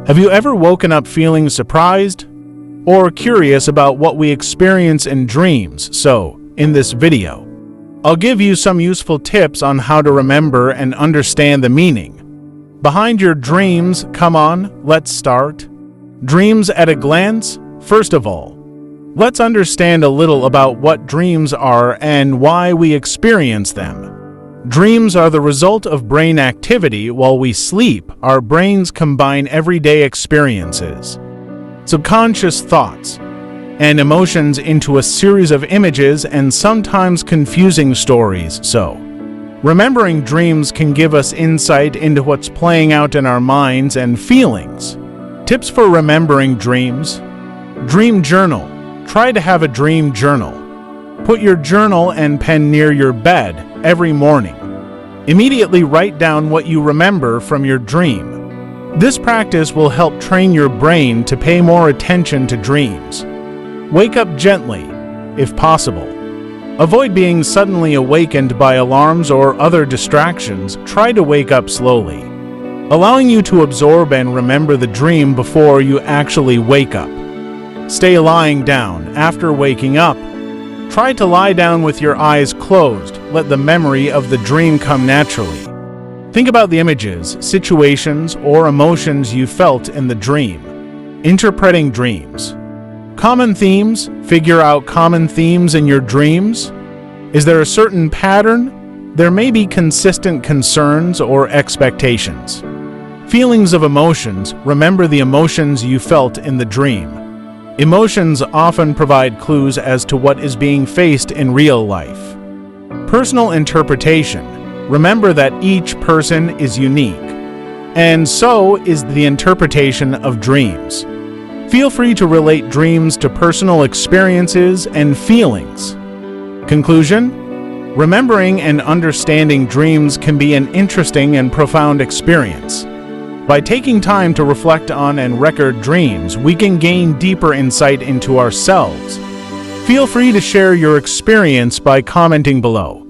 Have you ever woken up feeling surprised or curious about what we experience in dreams? So, in this video, I'll give you some useful tips on how to remember and understand the meaning behind your dreams. Come on, let's start. Dreams at a glance. First of all, let's understand a little about what dreams are and why we experience them. Dreams are the result of brain activity while we sleep. Our brains combine everyday experiences, subconscious thoughts, and emotions into a series of images and sometimes confusing stories. So, remembering dreams can give us insight into what's playing out in our minds and feelings. Tips for remembering dreams. Dream journal. Try to have a dream journal. Put your journal and pen near your bed every morning. Immediately write down what you remember from your dream. This practice will help train your brain to pay more attention to dreams. Wake up gently, if possible. Avoid being suddenly awakened by alarms or other distractions. Try to wake up slowly, allowing you to absorb and remember the dream before you actually wake up. Stay lying down. After waking up, try to lie down with your eyes closed. Let the memory of the dream come naturally. Think about the images, situations, or emotions you felt in the dream. Interpreting dreams. Common themes. Figure out common themes in your dreams. Is there a certain pattern? There may be consistent concerns or expectations. Feelings of emotions. Remember the emotions you felt in the dream. Emotions often provide clues as to what is being faced in real life. Personal interpretation. Remember that each person is unique, and so is the interpretation of dreams. Feel free to relate dreams to personal experiences and feelings. Conclusion: remembering and understanding dreams can be an interesting and profound experience. By taking time to reflect on and record dreams, we can gain deeper insight into ourselves. Feel free to share your experience by commenting below.